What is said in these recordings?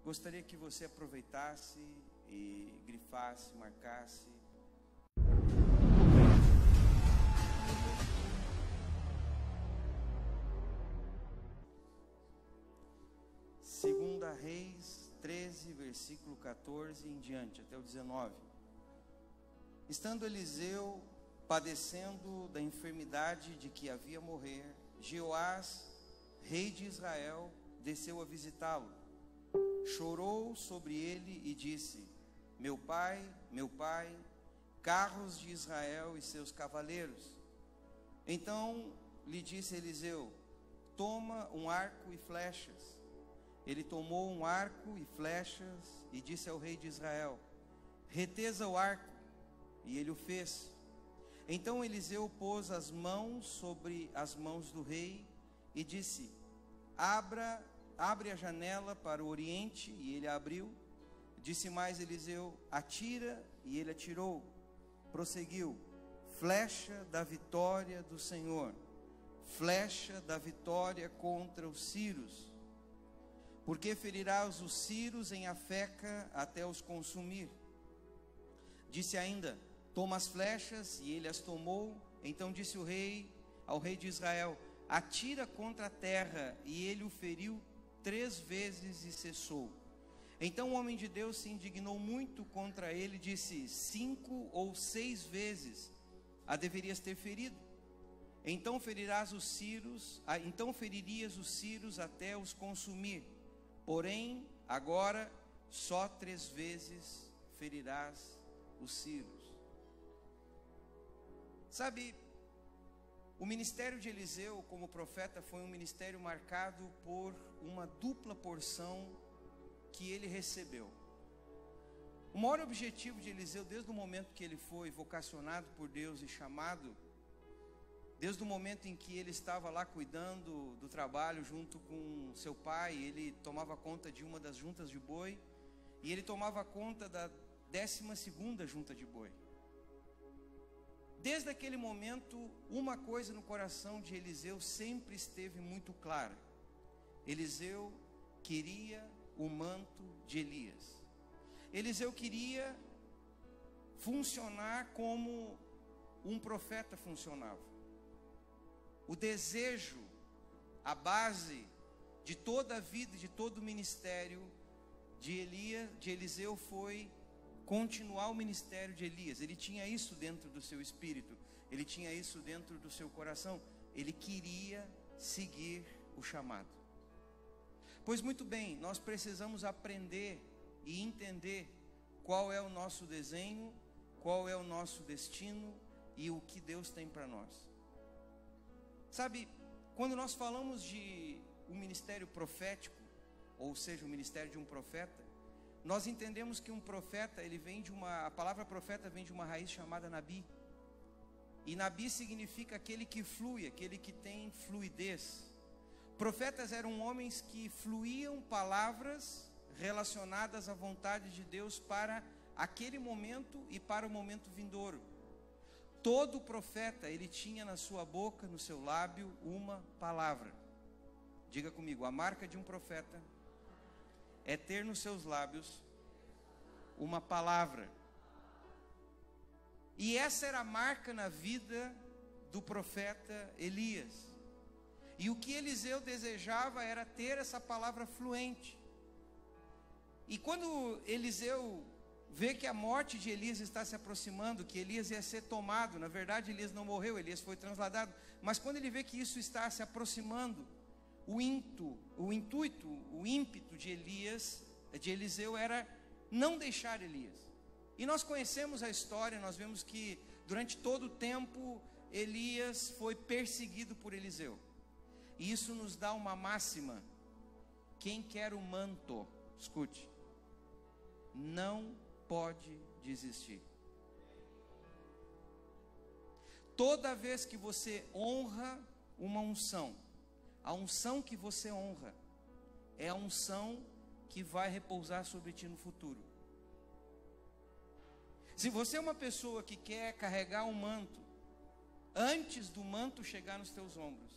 Gostaria que você aproveitasse e grifasse, marcasse. Segunda Reis 13, versículo 14 em diante, até o 19. Estando Eliseu padecendo da enfermidade de que havia morrer, Jeoás, rei de Israel, desceu a visitá-lo. Chorou sobre ele e disse: meu pai, carros de Israel e seus cavaleiros. Então lhe disse Eliseu: toma um arco e flechas. Ele tomou um arco e flechas e disse ao rei de Israel: retesa o arco. E ele o fez. Então Eliseu pôs as mãos sobre as mãos do rei e disse: abre a janela para o oriente. E ele a abriu. Disse mais Eliseu: atira. E ele atirou. Prosseguiu: flecha da vitória do Senhor, flecha da vitória contra os sírios. Porque ferirás os sírios em Afeca até os consumir. Disse ainda: toma as flechas. E ele as tomou. Então disse o rei ao rei de Israel: atira contra a terra. E ele o feriu 3 vezes e cessou. Então o homem de Deus se indignou muito contra ele, disse: 5 ou 6 vezes a deverias ter ferido. Então feririas os sírios até os consumir. Porém, agora só 3 vezes ferirás os sírios. Sabe, o ministério de Eliseu como profeta foi um ministério marcado por uma dupla porção que ele recebeu. O maior objetivo de Eliseu, desde o momento que ele foi vocacionado por Deus e chamado, desde o momento em que ele estava lá cuidando do trabalho junto com seu pai, ele tomava conta de uma das juntas de boi, e ele tomava conta da 12ª junta de boi. Desde aquele momento, uma coisa no coração de Eliseu sempre esteve muito clara: Eliseu queria o manto de Elias. Eliseu queria funcionar como um profeta funcionava. O desejo, a base de toda a vida, de todo o ministério de Eliseu foi continuar o ministério de Elias. Ele tinha isso dentro do seu espírito, ele tinha isso dentro do seu coração. Ele queria seguir o chamado. Pois muito bem, nós precisamos aprender e entender qual é o nosso desenho, qual é o nosso destino e o que Deus tem para nós. Sabe, quando nós falamos de um ministério profético, ou seja, o ministério de um profeta, nós entendemos que um profeta, a palavra profeta vem de uma raiz chamada Nabi. E Nabi significa aquele que flui, aquele que tem fluidez. Profetas eram homens que fluíam palavras relacionadas à vontade de Deus para aquele momento e para o momento vindouro. Todo profeta, ele tinha na sua boca, no seu lábio, uma palavra. Diga comigo: a marca de um profeta é ter nos seus lábios uma palavra. E essa era a marca na vida do profeta Elias. E o que Eliseu desejava era ter essa palavra fluente. E quando Eliseu vê que a morte de Elias está se aproximando, que Elias ia ser tomado, na verdade Elias não morreu, Elias foi transladado, mas quando ele vê que isso está se aproximando, o ímpeto de Eliseu era não deixar Elias. E nós conhecemos a história, nós vemos que durante todo o tempo Elias foi perseguido por Eliseu. E isso nos dá uma máxima: quem quer o manto, escute, não pode desistir. Toda vez que você honra uma unção, a unção que você honra é a unção que vai repousar sobre ti no futuro. Se você é uma pessoa que quer carregar um manto, antes do manto chegar nos teus ombros,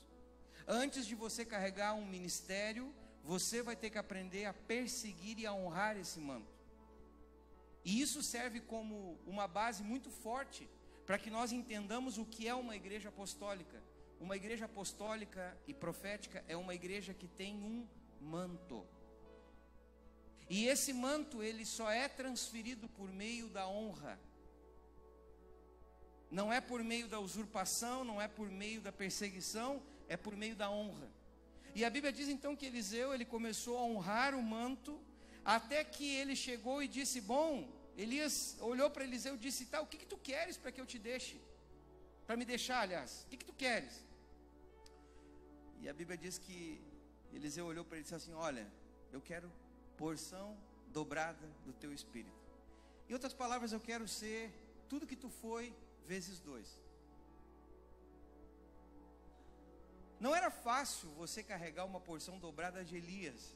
antes de você carregar um ministério, você vai ter que aprender a perseguir e a honrar esse manto. E isso serve como uma base muito forte para que nós entendamos o que é uma igreja apostólica. Uma igreja apostólica e profética é uma igreja que tem um manto. E esse manto, ele só é transferido por meio da honra. Não é por meio da usurpação, não é por meio da perseguição, é por meio da honra. E a Bíblia diz então que Eliseu, ele começou a honrar o manto, até que ele chegou e disse, bom, Elias olhou para Eliseu e disse, tá, o que tu queres para que eu te deixe? Para me deixar, aliás, o que tu queres? E a Bíblia diz que Eliseu olhou para ele e disse assim, olha, eu quero porção dobrada do teu espírito. Em outras palavras, eu quero ser tudo que tu foi, vezes 2. Não era fácil você carregar uma porção dobrada de Elias.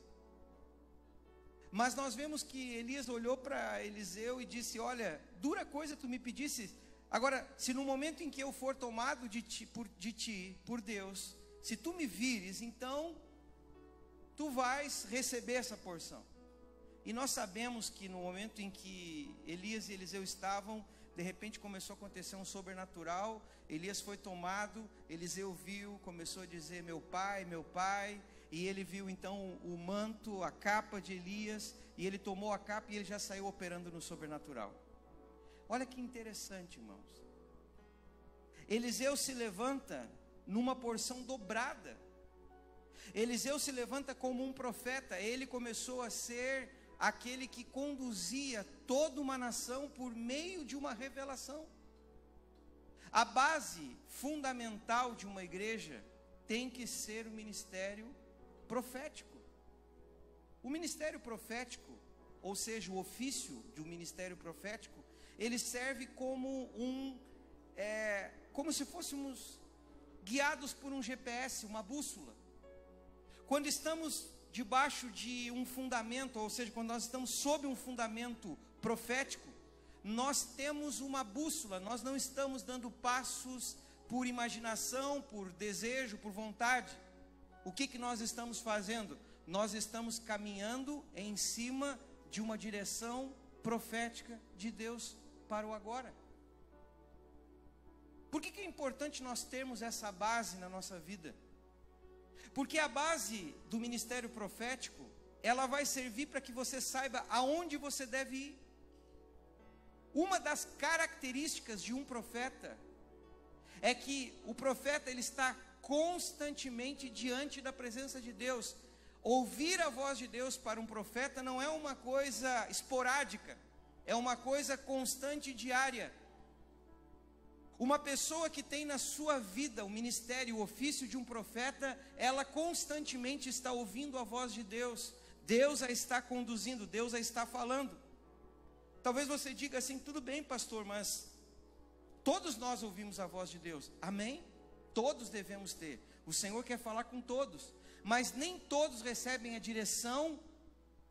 Mas nós vemos que Elias olhou para Eliseu e disse, olha, dura coisa tu me pedisse. Agora, se no momento em que eu for tomado de ti, por Deus, se tu me vires, então tu vais receber essa porção. E nós sabemos que no momento em que Elias e Eliseu estavam, de repente começou a acontecer um sobrenatural. Elias foi tomado, Eliseu viu, começou a dizer, meu pai, e ele viu então o manto, a capa de Elias, e ele tomou a capa e ele já saiu operando no sobrenatural. Olha que interessante, irmãos. Eliseu se levanta numa porção dobrada. Eliseu se levanta como um profeta. Ele começou a ser aquele que conduzia toda uma nação por meio de uma revelação. A base fundamental de uma igreja tem que ser o ministério profético. O ministério profético, ou seja, o ofício de um ministério profético, ele serve como como se fôssemos guiados por um GPS, uma bússola. Quando estamos debaixo de um fundamento, ou seja, quando nós estamos sob um fundamento profético, nós temos uma bússola, nós não estamos dando passos por imaginação, por desejo, por vontade. O que nós estamos fazendo? Nós estamos caminhando em cima de uma direção profética de Deus para o agora. Por que é importante nós termos essa base na nossa vida? Porque a base do ministério profético, ela vai servir para que você saiba aonde você deve ir. Uma das características de um profeta é que o profeta, ele está constantemente diante da presença de Deus. Ouvir a voz de Deus para um profeta não é uma coisa esporádica, é uma coisa constante e diária. Uma pessoa que tem na sua vida o ministério, o ofício de um profeta, ela constantemente está ouvindo a voz de Deus. Deus a está conduzindo, Deus a está falando. Talvez você diga assim, tudo bem, pastor, mas todos nós ouvimos a voz de Deus. Amém? Todos devemos ter. O Senhor quer falar com todos, mas nem todos recebem a direção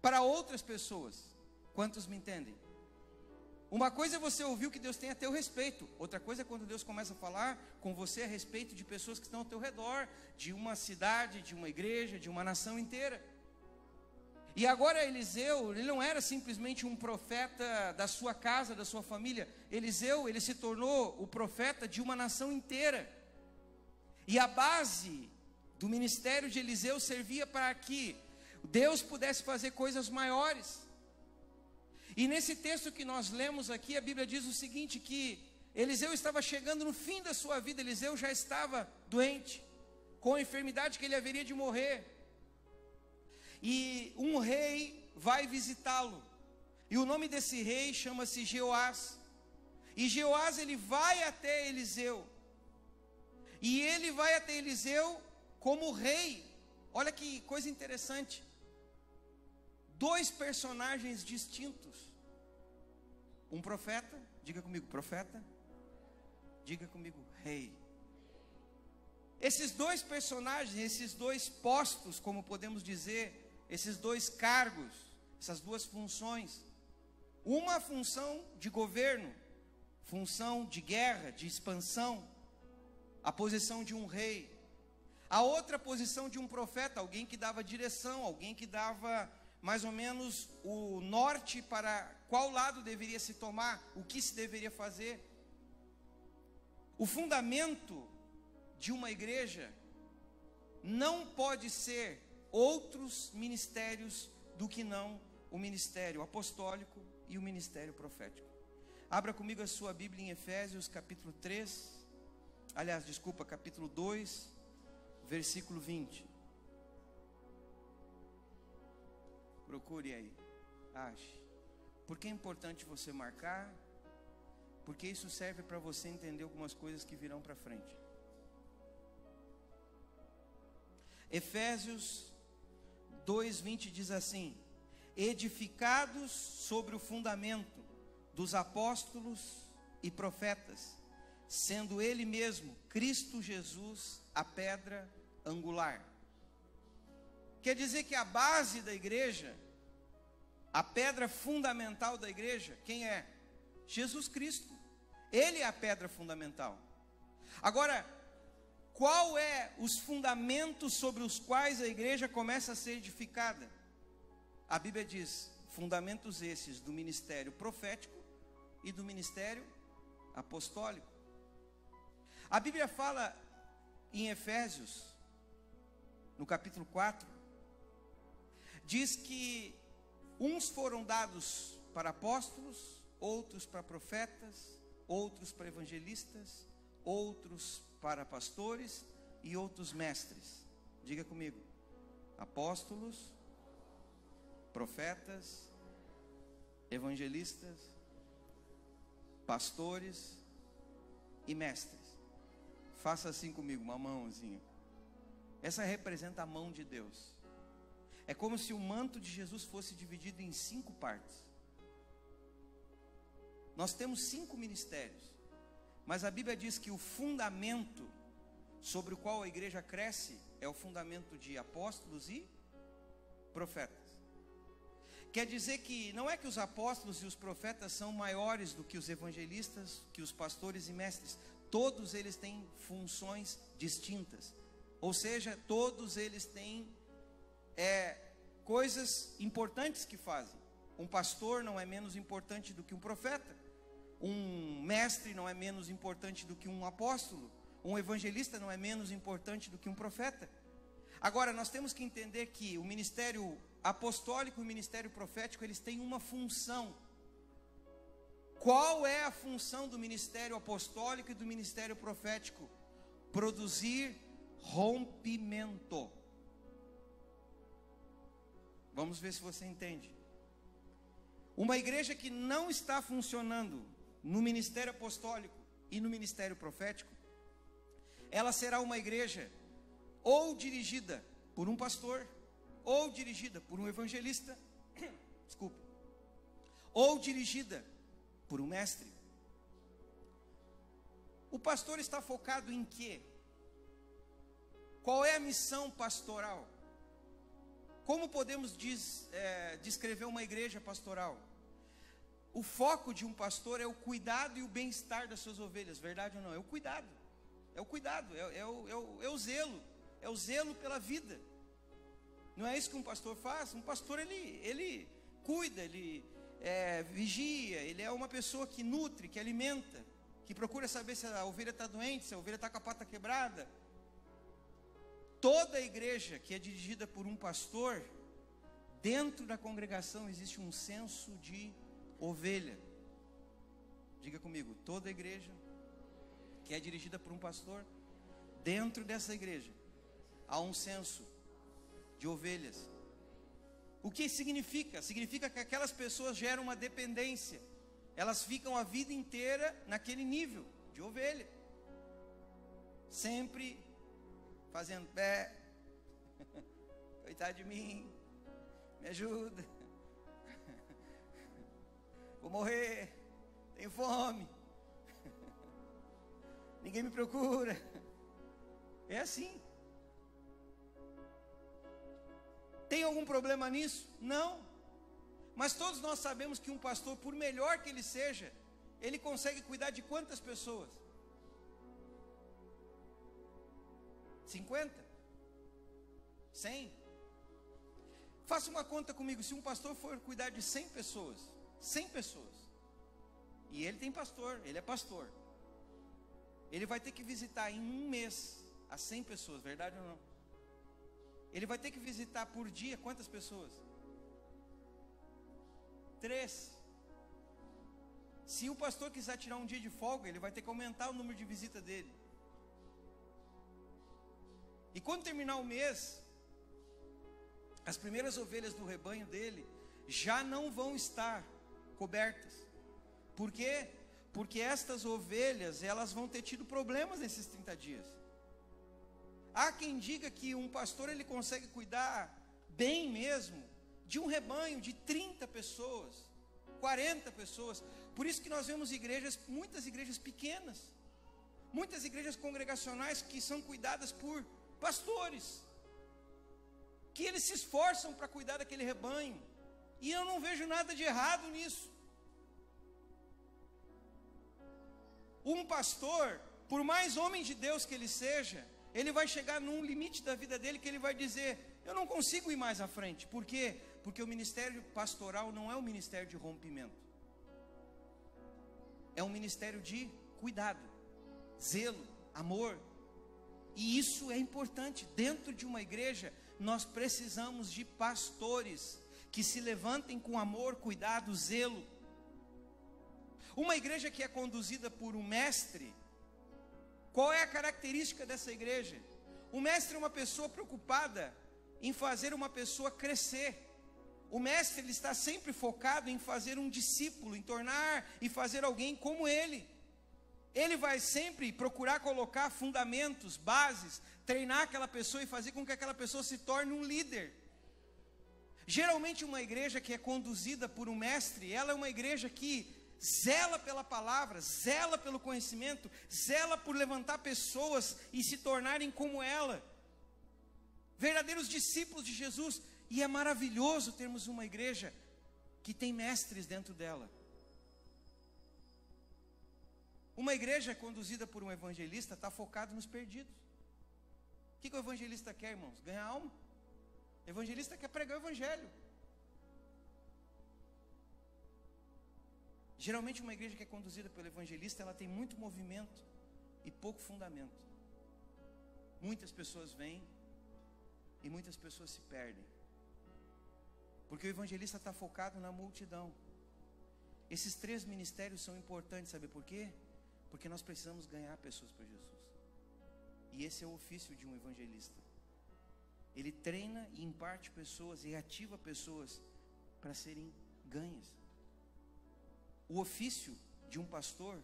para outras pessoas. Quantos me entendem? Uma coisa é você ouvir o que Deus tem a teu respeito. Outra coisa é quando Deus começa a falar com você a respeito de pessoas que estão ao teu redor, de uma cidade, de uma igreja, de uma nação inteira. E agora Eliseu, ele não era simplesmente um profeta da sua casa, da sua família. Eliseu, ele se tornou o profeta de uma nação inteira. E a base do ministério de Eliseu servia para que Deus pudesse fazer coisas maiores. E nesse texto que nós lemos aqui, a Bíblia diz o seguinte, que Eliseu estava chegando no fim da sua vida. Eliseu já estava doente, com a enfermidade que ele haveria de morrer. E um rei vai visitá-lo. E o nome desse rei chama-se Jeoás. E Jeoás, ele vai até Eliseu. E ele vai até Eliseu como rei. Olha que coisa interessante. Dois personagens distintos. Um profeta, diga comigo, profeta. Diga comigo, rei. Esses dois personagens, esses dois postos, como podemos dizer, esses dois cargos, essas duas funções. Uma função de governo, função de guerra, de expansão, a posição de um rei. A outra posição de um profeta, alguém que dava direção, alguém que dava mais ou menos o norte para qual lado deveria se tomar, o que se deveria fazer. O fundamento de uma igreja não pode ser outros ministérios do que não o ministério apostólico e o ministério profético. Abra comigo a sua Bíblia em Efésios capítulo 3, capítulo 2, versículo 20. Procure aí, ache. Por que é importante você marcar? Porque isso serve para você entender algumas coisas que virão para frente. Efésios 2:20 diz assim: edificados sobre o fundamento dos apóstolos e profetas, sendo ele mesmo, Cristo Jesus, a pedra angular. Quer dizer que a base da igreja, a pedra fundamental da igreja, quem é? Jesus Cristo. Ele é a pedra fundamental. Agora, qual é os fundamentos sobre os quais a igreja começa a ser edificada? A Bíblia diz, fundamentos esses do ministério profético e do ministério apostólico. A Bíblia fala em Efésios, no capítulo 4, diz que uns foram dados para apóstolos, outros para profetas, outros para evangelistas, outros para pastores e outros mestres. Diga comigo: apóstolos, profetas, evangelistas, pastores e mestres. Faça assim comigo, uma mãozinha. Essa representa a mão de Deus. É como se o manto de Jesus fosse dividido em 5 partes. Nós temos 5 ministérios, mas a Bíblia diz que o fundamento sobre o qual a igreja cresce é o fundamento de apóstolos e profetas. Quer dizer que não é que os apóstolos e os profetas são maiores do que os evangelistas, que os pastores e mestres. Todos eles têm funções distintas. Ou seja, todos eles têm coisas importantes que fazem. Um pastor não é menos importante do que um profeta. Um mestre não é menos importante do que um apóstolo. Um evangelista não é menos importante do que um profeta. Agora, nós temos que entender que o ministério apostólico e o ministério profético, eles têm uma função. Qual é a função do ministério apostólico e do ministério profético? Produzir rompimento. Vamos ver se você entende. Uma igreja que não está funcionando no ministério apostólico e no ministério profético, ela será uma igreja ou dirigida por um pastor, ou dirigida por um evangelista, desculpe, ou dirigida por um mestre. O pastor está focado em quê? Qual é a missão pastoral? Como podemos descrever uma igreja pastoral? O foco de um pastor é o cuidado e o bem-estar das suas ovelhas, verdade ou não? É o cuidado, é o zelo pela vida. Não é isso que um pastor faz? Um pastor, ele cuida, ele vigia, ele é uma pessoa que nutre, que alimenta, que procura saber se a ovelha está doente, se a ovelha está com a pata quebrada. Toda a igreja que é dirigida por um pastor, dentro da congregação existe um senso de ovelha. Diga comigo: toda a igreja que é dirigida por um pastor, dentro dessa igreja há um senso de ovelhas. O que significa? Significa que aquelas pessoas geram uma dependência. Elas ficam a vida inteira naquele nível de ovelha, sempre fazendo pé. Coitado de mim, me ajuda, vou morrer, tenho fome, ninguém me procura. É assim. Tem algum problema nisso? Não. Mas todos nós sabemos que um pastor, por melhor que ele seja, ele consegue cuidar de quantas pessoas? 50? 100? Faça uma conta comigo, se um pastor for cuidar de 100 pessoas, e ele tem pastor, ele é pastor, ele vai ter que visitar em um mês as 100 pessoas, verdade ou não? Ele vai ter que visitar por dia quantas pessoas? 3. Se o pastor quiser tirar um dia de folga, ele vai ter que aumentar o número de visita dele. E quando terminar o mês, as primeiras ovelhas do rebanho dele já não vão estar cobertas. Por quê? Porque estas ovelhas, elas vão ter tido problemas nesses 30 dias. Há quem diga que um pastor, ele consegue cuidar bem mesmo de um rebanho de 30 pessoas, 40 pessoas. Por isso que nós vemos igrejas, muitas igrejas pequenas, muitas igrejas congregacionais que são cuidadas por pastores, que eles se esforçam para cuidar daquele rebanho, e eu não vejo nada de errado nisso. Um pastor, por mais homem de Deus que ele seja, ele vai chegar num limite da vida dele que ele vai dizer: eu não consigo ir mais à frente. Por quê? Porque o ministério pastoral não é um ministério de rompimento, é um ministério de cuidado, zelo, amor. E isso é importante. Dentro de uma igreja, nós precisamos de pastores que se levantem com amor, cuidado, zelo. Uma igreja que é conduzida por um mestre, qual é a característica dessa igreja? O mestre é uma pessoa preocupada em fazer uma pessoa crescer. O mestre, ele está sempre focado em fazer um discípulo, em tornar e fazer alguém como ele. Ele vai sempre procurar colocar fundamentos, bases, treinar aquela pessoa e fazer com que aquela pessoa se torne um líder. Geralmente uma igreja que é conduzida por um mestre, ela é uma igreja que zela pela palavra, zela pelo conhecimento, zela por levantar pessoas e se tornarem como ela, verdadeiros discípulos de Jesus. E é maravilhoso termos uma igreja que tem mestres dentro dela. Uma igreja conduzida por um evangelista está focado nos perdidos. O que o evangelista quer, irmãos? Ganhar alma. O evangelista quer pregar o evangelho. Geralmente uma igreja que é conduzida pelo evangelista, ela tem muito movimento e pouco fundamento. Muitas pessoas vêm e muitas pessoas se perdem, porque o evangelista está focado na multidão. Esses 3 ministérios são importantes, sabe por quê? Porque nós precisamos ganhar pessoas para Jesus. E esse é o ofício de um evangelista. Ele treina e imparte pessoas e ativa pessoas para serem ganhas. O ofício de um pastor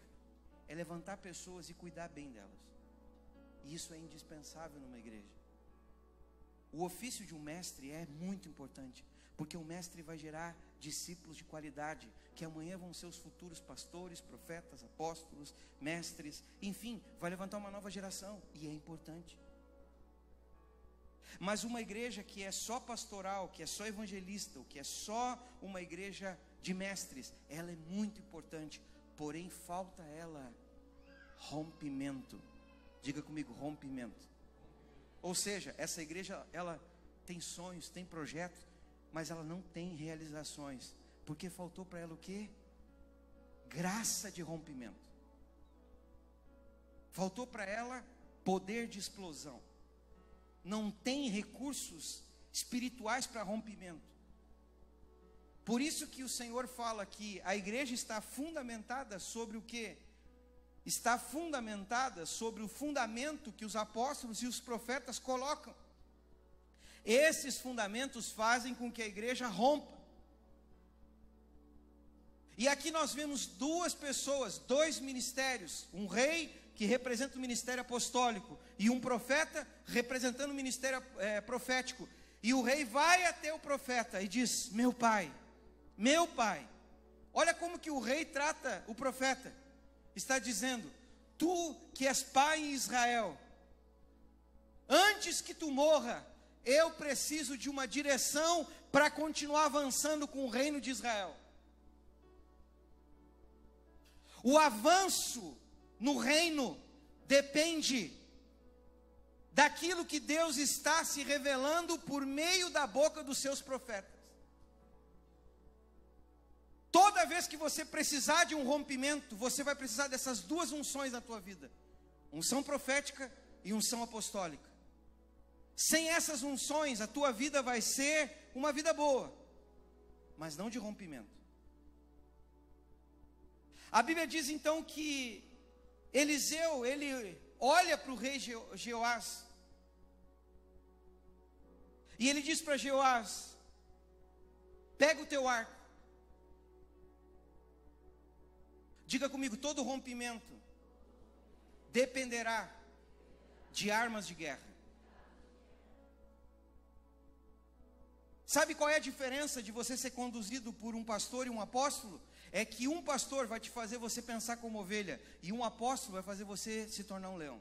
é levantar pessoas e cuidar bem delas. E isso é indispensável numa igreja. O ofício de um mestre é muito importante, porque o mestre vai gerar discípulos de qualidade, que amanhã vão ser os futuros pastores, profetas, apóstolos, mestres, enfim, vai levantar uma nova geração, e é importante. Mas uma igreja que é só pastoral, que é só evangelista, ou que é só uma igreja de mestres, ela é muito importante, porém falta ela rompimento. Diga comigo, rompimento. Ou seja, essa igreja, ela tem sonhos, tem projetos, mas ela não tem realizações, porque faltou para ela o quê? Graça de rompimento. Faltou para ela poder de explosão. Não tem recursos espirituais para rompimento. Por isso que o Senhor fala que a igreja está fundamentada sobre o quê? Está fundamentada sobre o fundamento que os apóstolos e os profetas colocam. Esses fundamentos fazem com que a igreja rompa. E aqui nós vemos 2 pessoas, 2 ministérios. Um rei que representa o ministério apostólico, e um profeta representando o ministério profético. E o rei vai até o profeta e diz: meu pai, olha como que o rei trata o profeta. Está dizendo: tu que és pai em Israel, antes que tu morra, eu preciso de uma direção para continuar avançando com o reino de Israel. O avanço no reino depende daquilo que Deus está se revelando por meio da boca dos seus profetas. Toda vez que você precisar de um rompimento, você vai precisar dessas duas unções na tua vida: unção profética e unção apostólica. Sem essas unções, a tua vida vai ser uma vida boa, mas não de rompimento. A Bíblia diz então que Eliseu, ele olha para o rei Jeoás, e ele diz para Jeoás: pega o teu arco. Diga comigo: todo rompimento dependerá de armas de guerra. Sabe qual é a diferença de você ser conduzido por um pastor e um apóstolo? É que um pastor vai te fazer você pensar como ovelha, e um apóstolo vai fazer você se tornar um leão.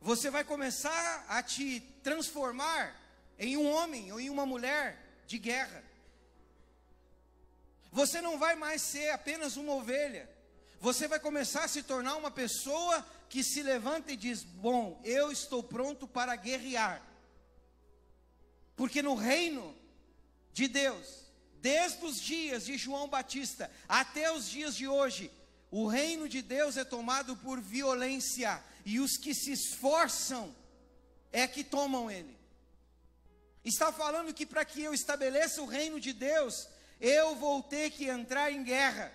Você vai começar a te transformar em um homem ou em uma mulher de guerra. Você não vai mais ser apenas uma ovelha. Você vai começar a se tornar uma pessoa que se levanta e diz: bom, eu estou pronto para guerrear. Porque no reino de Deus, desde os dias de João Batista até os dias de hoje, o reino de Deus é tomado por violência, e os que se esforçam é que tomam ele. Está falando que para que eu estabeleça o reino de Deus, eu vou ter que entrar em guerra.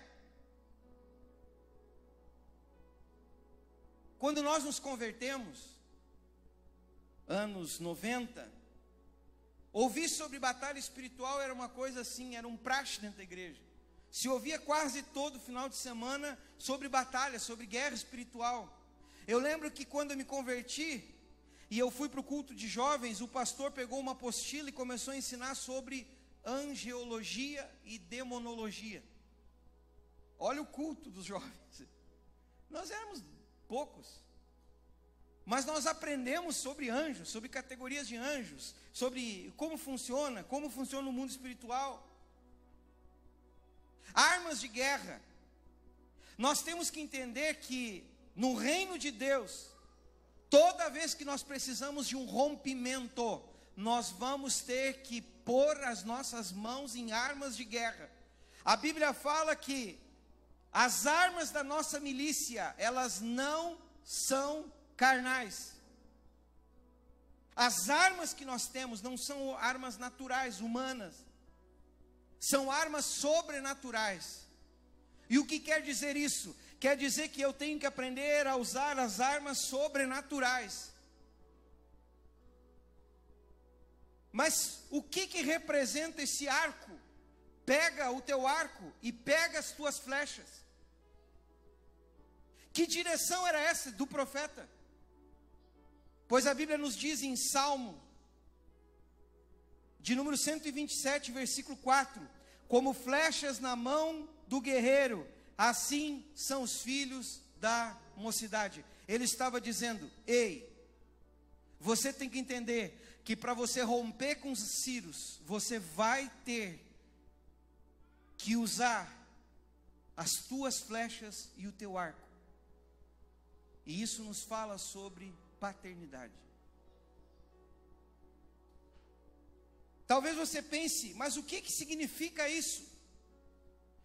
Quando nós nos convertemos, anos 90, ouvir sobre batalha espiritual era uma coisa assim, era um praxe dentro da igreja. Se ouvia quase todo final de semana sobre batalha, sobre guerra espiritual. Eu lembro que quando eu me converti, e eu fui para o culto de jovens, o pastor pegou uma apostila e começou a ensinar sobre angeologia e demonologia. Olha o culto dos jovens. Nós éramos poucos, mas nós aprendemos sobre anjos, sobre categorias de anjos, sobre como funciona o mundo espiritual. Armas de guerra. Nós temos que entender que no reino de Deus, toda vez que nós precisamos de um rompimento, nós vamos ter que pôr as nossas mãos em armas de guerra. A Bíblia fala que as armas da nossa milícia, elas não são carnais. As armas que nós temos não são armas naturais, humanas. São armas sobrenaturais. E o que quer dizer isso? Quer dizer que eu tenho que aprender a usar as armas sobrenaturais. Mas o que representa esse arco? Pega o teu arco e pega as tuas flechas. Que direção era essa do profeta? Pois a Bíblia nos diz em Salmo, de número 127, versículo 4: como flechas na mão do guerreiro, assim são os filhos da mocidade. Ele estava dizendo: ei, você tem que entender que para você romper com os ciros, você vai ter que usar as tuas flechas e o teu arco. E isso nos fala sobre paternidade. Talvez você pense: mas o que significa isso?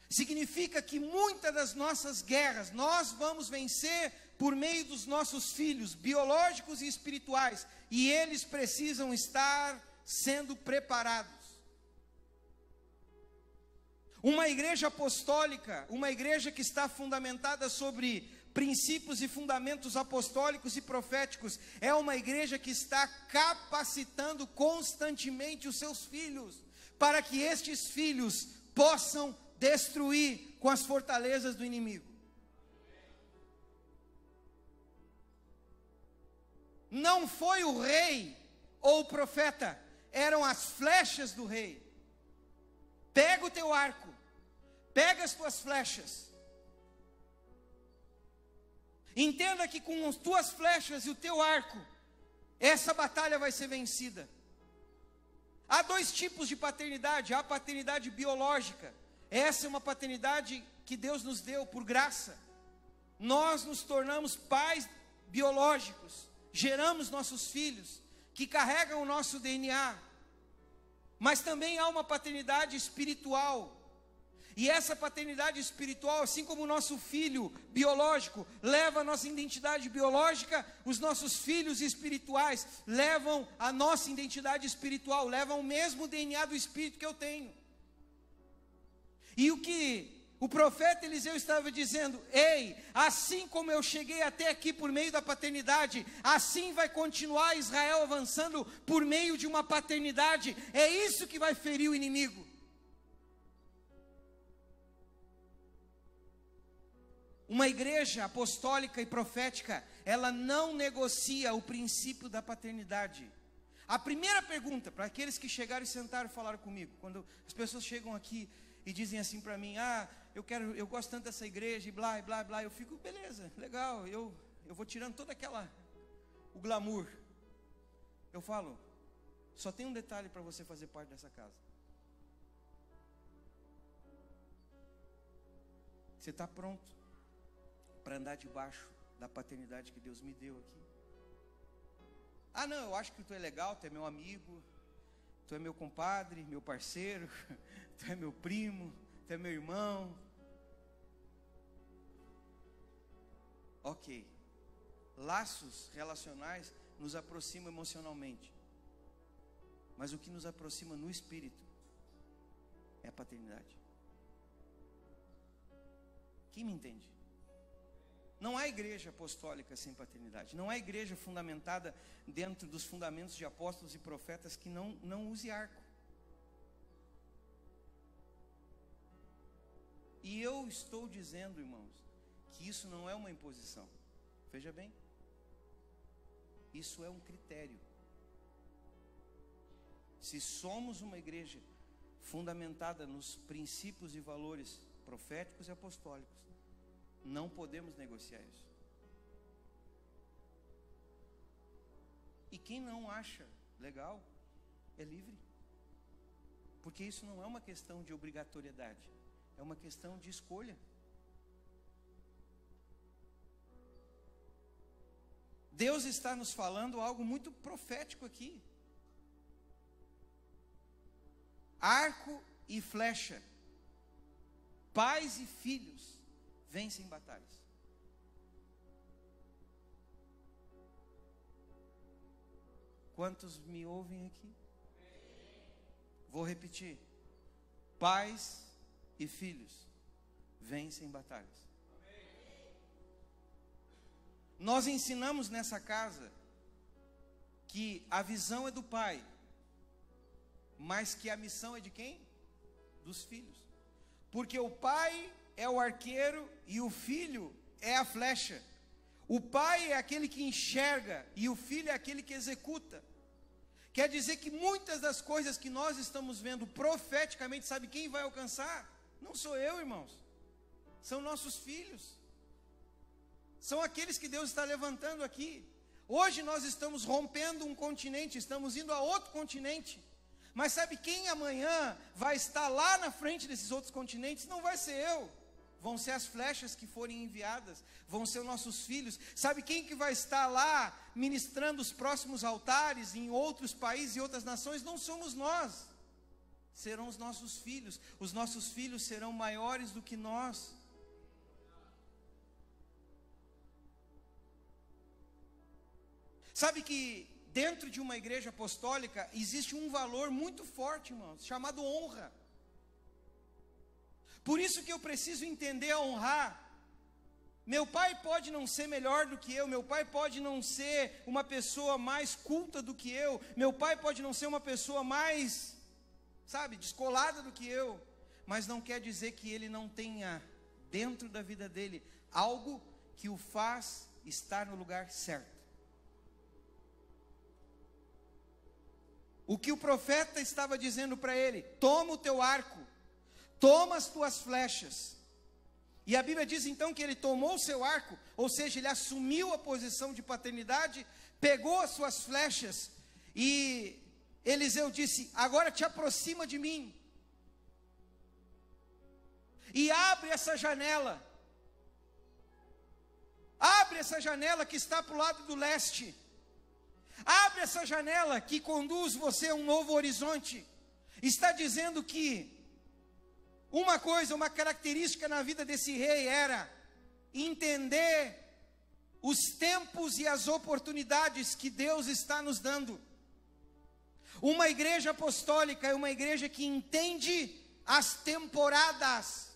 Significa que muitas das nossas guerras nós vamos vencer por meio dos nossos filhos biológicos e espirituais, e eles precisam estar sendo preparados. Uma igreja apostólica, uma igreja que está fundamentada sobre princípios e fundamentos apostólicos e proféticos, é uma igreja que está capacitando constantemente os seus filhos, para que estes filhos possam destruir com as fortalezas do inimigo. Não foi o rei ou o profeta, eram as flechas do rei. Pega o teu arco, pega as tuas flechas. Entenda que com as tuas flechas e o teu arco, essa batalha vai ser vencida. Há dois tipos de paternidade. Há a paternidade biológica. Essa é uma paternidade que Deus nos deu por graça. nós nos tornamos pais biológicos, geramos nossos filhos, que carregam o nosso DNA, mas também há uma paternidade espiritual, e essa paternidade espiritual, assim como o nosso filho biológico leva a nossa identidade biológica, os nossos filhos espirituais levam a nossa identidade espiritual, levam o mesmo DNA do Espírito que eu tenho. E o que o profeta Eliseu estava dizendo: ei, assim como eu cheguei até aqui por meio da paternidade, assim vai continuar Israel avançando por meio de uma paternidade. É isso que vai ferir o inimigo. Uma igreja apostólica e profética, ela não negocia o princípio da paternidade. A primeira pergunta, para aqueles que chegaram e sentaram e falaram comigo, quando as pessoas chegam aqui e dizem assim para mim: eu gosto tanto dessa igreja e blá, blá, blá, eu fico, beleza, legal, eu vou tirando todo o glamour. Eu falo, só tem um detalhe para você fazer parte dessa casa. Você está pronto para andar debaixo da paternidade que Deus me deu aqui? Ah, não, eu acho que tu é legal, tu é meu amigo, tu é meu compadre, meu parceiro, tu é meu primo, tu é meu irmão. Ok, laços relacionais nos aproximam emocionalmente, mas o que nos aproxima no espírito é a paternidade. Quem me entende? Não há igreja apostólica sem paternidade. Não há igreja fundamentada dentro dos fundamentos de apóstolos e profetas que não use arco. E eu estou dizendo, irmãos, que isso não é uma imposição. Veja bem, isso é um critério. Se somos uma igreja fundamentada nos princípios e valores proféticos e apostólicos, não podemos negociar isso. E quem não acha legal, é livre. Porque isso não é uma questão de obrigatoriedade, é uma questão de escolha. Deus está nos falando algo muito profético aqui. Arco e flecha, pais e filhos vencem batalhas. Quantos me ouvem aqui? Vou repetir: pais e filhos vencem batalhas. Nós ensinamos nessa casa que a visão é do pai, mas que a missão é de quem? Dos filhos. Porque o pai é o arqueiro e o filho é a flecha. O pai é aquele que enxerga e o filho é aquele que executa. Quer dizer que muitas das coisas que nós estamos vendo profeticamente, sabe quem vai alcançar? Não sou eu, irmãos. São nossos filhos. São aqueles que Deus está levantando aqui. Hoje nós estamos rompendo um continente, estamos indo a outro continente. Mas sabe quem amanhã vai estar lá na frente desses outros continentes? Não vai ser eu. Vão ser as flechas que forem enviadas, vão ser os nossos filhos. Sabe quem que vai estar lá ministrando os próximos altares em outros países e outras nações? Não somos nós, serão os nossos filhos. Os nossos filhos serão maiores do que nós. Sabe que dentro de uma igreja apostólica existe um valor muito forte, irmãos, chamado honra. Por isso que eu preciso entender a honrar. Meu pai pode não ser melhor do que eu, meu pai pode não ser uma pessoa mais culta do que eu, meu pai pode não ser uma pessoa mais, descolada do que eu, mas não quer dizer que ele não tenha dentro da vida dele algo que o faz estar no lugar certo. O que o profeta estava dizendo para ele: toma o teu arco, toma as tuas flechas. E a Bíblia diz então que ele tomou o seu arco, ou seja, ele assumiu a posição de paternidade, pegou as suas flechas, e Eliseu disse: agora te aproxima de mim, e abre essa janela. Abre essa janela que está para o lado do leste. Abre essa janela que conduz você a um novo horizonte. Está dizendo que uma coisa, uma característica na vida desse rei era entender os tempos e as oportunidades que Deus está nos dando. Uma igreja apostólica é uma igreja que entende as temporadas.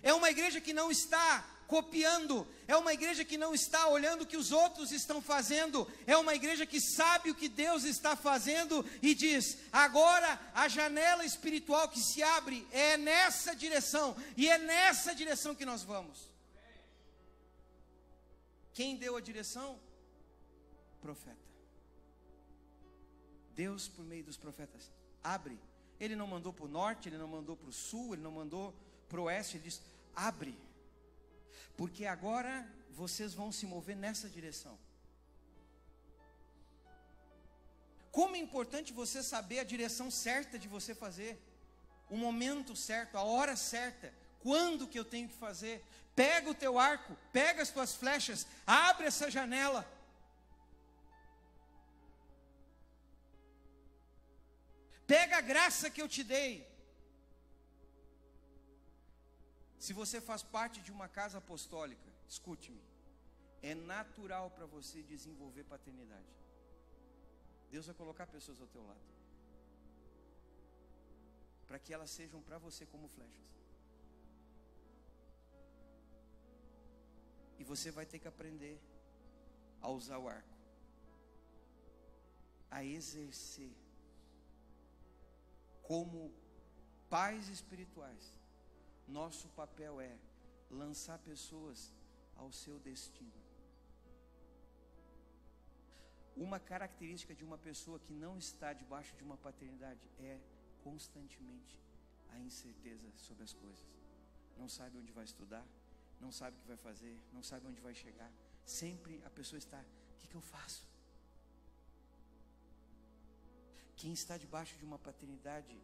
É uma igreja que não está copiando, é uma igreja que não está olhando o que os outros estão fazendo, é uma igreja que sabe o que Deus está fazendo e diz: agora a janela espiritual que se abre é nessa direção, e é nessa direção que nós vamos. Quem deu a direção? Profeta. Deus, por meio dos profetas, abre. Ele não mandou para o norte, ele não mandou para o sul, ele não mandou para o oeste, ele disse: abre. Porque agora vocês vão se mover nessa direção. Como é importante você saber a direção certa de você fazer, o momento certo, a hora certa, quando que eu tenho que fazer. Pega o teu arco, pega as tuas flechas, abre essa janela. Pega a graça que eu te dei. Se você faz parte de uma casa apostólica, escute-me, é natural para você desenvolver paternidade. Deus vai colocar pessoas ao teu lado, para que elas sejam para você como flechas. E você vai ter que aprender a usar o arco, a exercer. Como pais espirituais, nosso papel é lançar pessoas ao seu destino. Uma característica de uma pessoa que não está debaixo de uma paternidade é constantemente a incerteza sobre as coisas. Não sabe onde vai estudar, não sabe o que vai fazer, não sabe onde vai chegar. Sempre a pessoa está: o que eu faço? Quem está debaixo de uma paternidade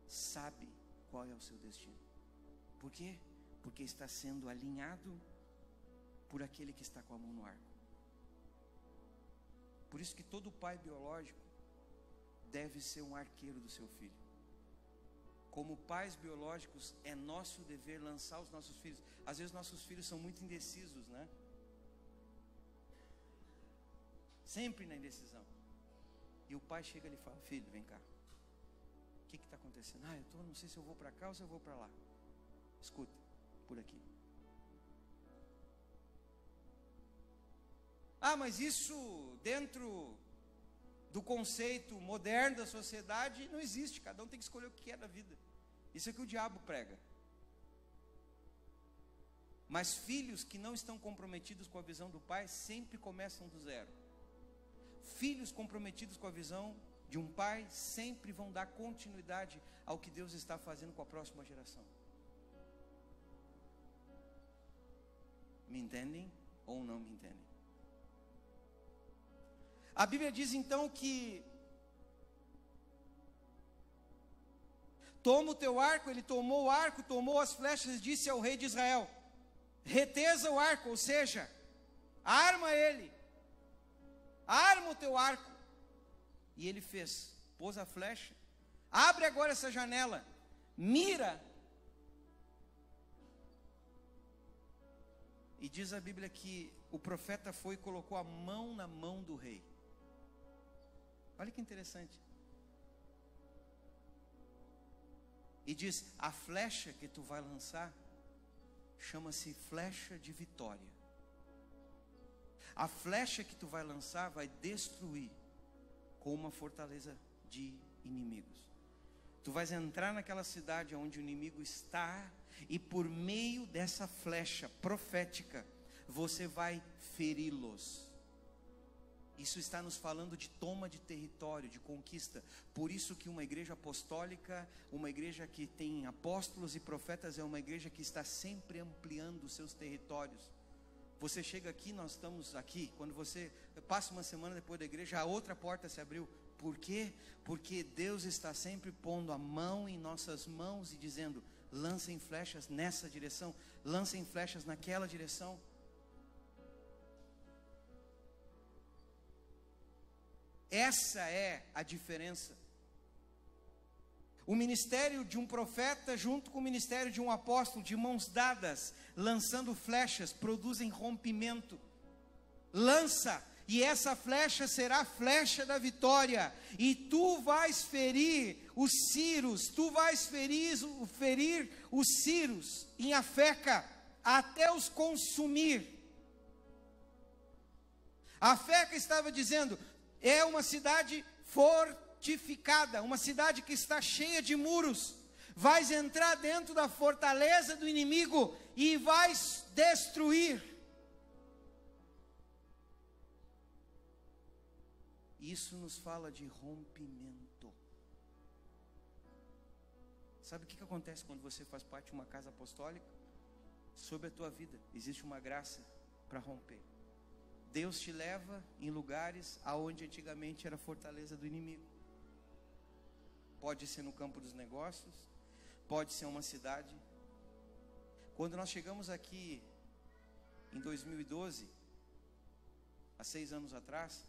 sabe qual é o seu destino. Por quê? Porque está sendo alinhado por aquele que está com a mão no arco. Por isso que todo pai biológico deve ser um arqueiro do seu filho. Como pais biológicos, é nosso dever lançar os nossos filhos. Às vezes nossos filhos são muito indecisos, né? Sempre na indecisão. E o pai chega ali e fala: filho, vem cá. O que está acontecendo? Eu não sei se eu vou para cá ou se eu vou para lá. Escuta, por aqui. Mas isso dentro do conceito moderno da sociedade não existe. Cada um tem que escolher o que quer da vida. Isso é que o diabo prega. Mas filhos que não estão comprometidos com a visão do pai sempre começam do zero. Filhos comprometidos com a visão de um pai sempre vão dar continuidade ao que Deus está fazendo com a próxima geração. Me entendem ou não me entendem? A Bíblia diz então que toma o teu arco. Ele tomou o arco, tomou as flechas e disse ao rei de Israel: retesa o arco, ou seja, arma ele, arma o teu arco. E ele fez, pôs a flecha, abre agora essa janela, mira. E diz a Bíblia que o profeta foi e colocou a mão na mão do rei. Olha que interessante. E diz: a flecha que tu vai lançar chama-se flecha de vitória. A flecha que tu vai lançar vai destruir com uma fortaleza de inimigos. Tu vais entrar naquela cidade onde o inimigo está, e por meio dessa flecha profética você vai feri-los. Isso está nos falando de toma de território, de conquista. Por isso que uma igreja apostólica, uma igreja que tem apóstolos e profetas, é uma igreja que está sempre ampliando os seus territórios. Você chega aqui, nós estamos aqui. Quando você passa uma semana depois da igreja, a outra porta se abriu. Por quê? Porque Deus está sempre pondo a mão em nossas mãos e dizendo: lancem flechas nessa direção. lancem flechas naquela direção. Essa é a diferença. O ministério de um profeta junto com o ministério de um apóstolo, de mãos dadas, lançando flechas, produzem rompimento. Lança, e essa flecha será a flecha da vitória, e tu vais ferir os ciros, tu vais ferir os ciros em Afeca, até os consumir. Afeca estava dizendo, é uma cidade fortificada, uma cidade que está cheia de muros. Vais entrar dentro da fortaleza do inimigo e vais destruir. Isso nos fala de rompimento. Sabe o que acontece quando você faz parte de uma casa apostólica? Sobre a tua vida existe uma graça para romper. Deus te leva em lugares aonde antigamente era fortaleza do inimigo. Pode ser no campo dos negócios, pode ser uma cidade. Quando nós chegamos aqui em 2012, há 6 anos atrás,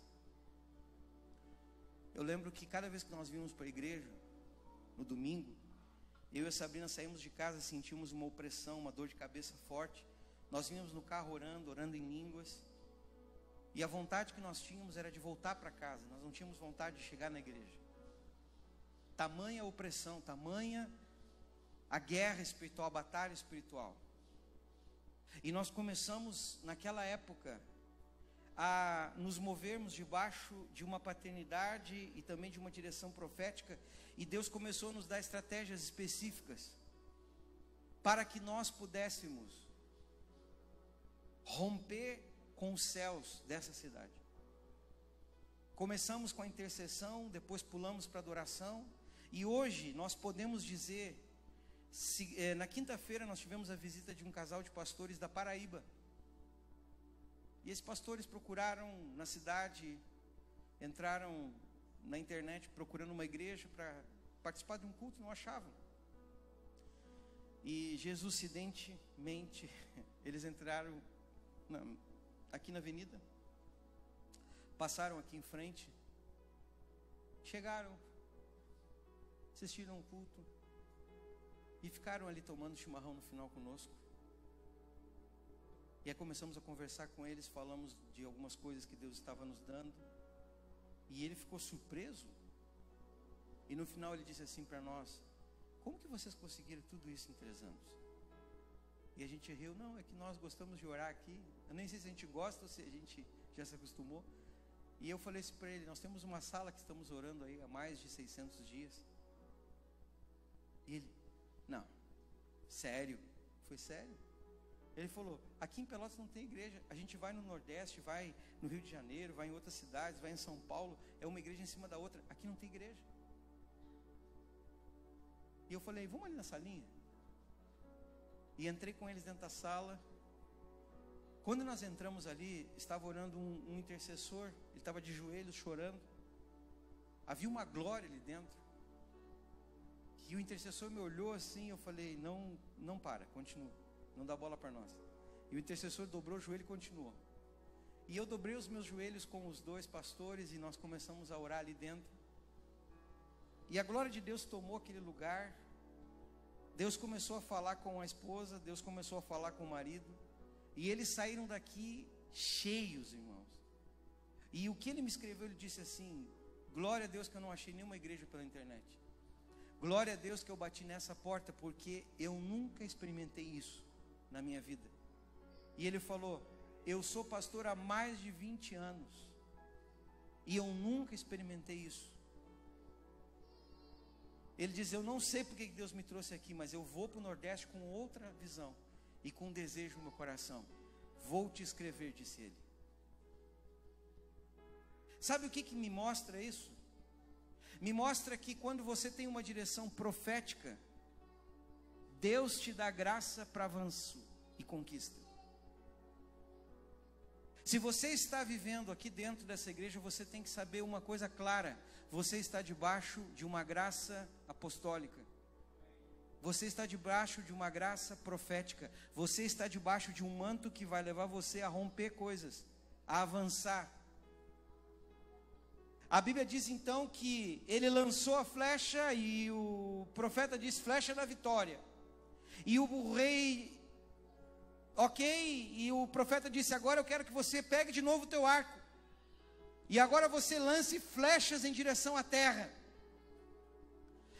eu lembro que cada vez que nós vínhamos para a igreja, no domingo, eu e a Sabrina saímos de casa, sentimos uma opressão, uma dor de cabeça forte. Nós vínhamos no carro orando em línguas. E a vontade que nós tínhamos era de voltar para casa. Nós não tínhamos vontade de chegar na igreja. Tamanha a opressão, tamanha a guerra espiritual, a batalha espiritual. E nós começamos naquela época a nos movermos debaixo de uma paternidade e também de uma direção profética. E Deus começou a nos dar estratégias específicas para que nós pudéssemos romper com os céus dessa cidade. Começamos com a intercessão, depois pulamos para a adoração, e hoje nós podemos dizer, na quinta-feira nós tivemos a visita de um casal de pastores da Paraíba, e esses pastores procuraram na cidade, entraram na internet procurando uma igreja para participar de um culto, não achavam, e jesucidentemente eles entraram aqui na avenida, passaram aqui em frente, chegaram, assistiram o culto e ficaram ali tomando chimarrão no final conosco. E aí começamos a conversar com eles, falamos de algumas coisas que Deus estava nos dando, e ele ficou surpreso, e no final ele disse assim para nós: como que vocês conseguiram tudo isso em 3 anos? E a gente riu. Não, é que nós gostamos de orar aqui. Eu nem sei se a gente gosta ou se a gente já se acostumou. E eu falei assim para ele: nós temos uma sala que estamos orando aí há mais de 600 dias. E ele: não, sério? Foi sério? Ele falou: aqui em Pelotas não tem igreja. A gente vai no Nordeste, vai no Rio de Janeiro, vai em outras cidades, vai em São Paulo, é uma igreja em cima da outra. Aqui não tem igreja. E eu falei: vamos ali na salinha? E entrei com eles dentro da sala. Quando nós entramos ali, estava orando um intercessor. Ele estava de joelhos chorando. Havia uma glória ali dentro. E o intercessor me olhou assim. Eu falei: não para, continua, não dá bola para nós. E o intercessor dobrou o joelho e continuou. E eu dobrei os meus joelhos com os 2 pastores, e nós começamos a orar ali dentro. E a glória de Deus tomou aquele lugar. Deus começou a falar com a esposa, Deus começou a falar com o marido, e eles saíram daqui cheios, irmãos. E o que ele me escreveu, ele disse assim: glória a Deus que eu não achei nenhuma igreja pela internet. Glória a Deus que eu bati nessa porta, porque eu nunca experimentei isso na minha vida. E ele falou: eu sou pastor há mais de 20 anos, e eu nunca experimentei isso. Ele diz: eu não sei porque Deus me trouxe aqui, mas eu vou para o Nordeste com outra visão e com um desejo no meu coração. Vou te escrever, disse ele. Sabe o que me mostra isso? Me mostra que quando você tem uma direção profética, Deus te dá graça para avanço e conquista. Se você está vivendo aqui dentro dessa igreja, você tem que saber uma coisa clara: você está debaixo de uma graça apostólica. Você está debaixo de uma graça profética. Você está debaixo de um manto que vai levar você a romper coisas, a avançar. A Bíblia diz então que ele lançou a flecha e o profeta diz: flecha da vitória. E o rei, ok, e o profeta disse: agora eu quero que você pegue de novo o teu arco. E agora você lance flechas em direção à terra.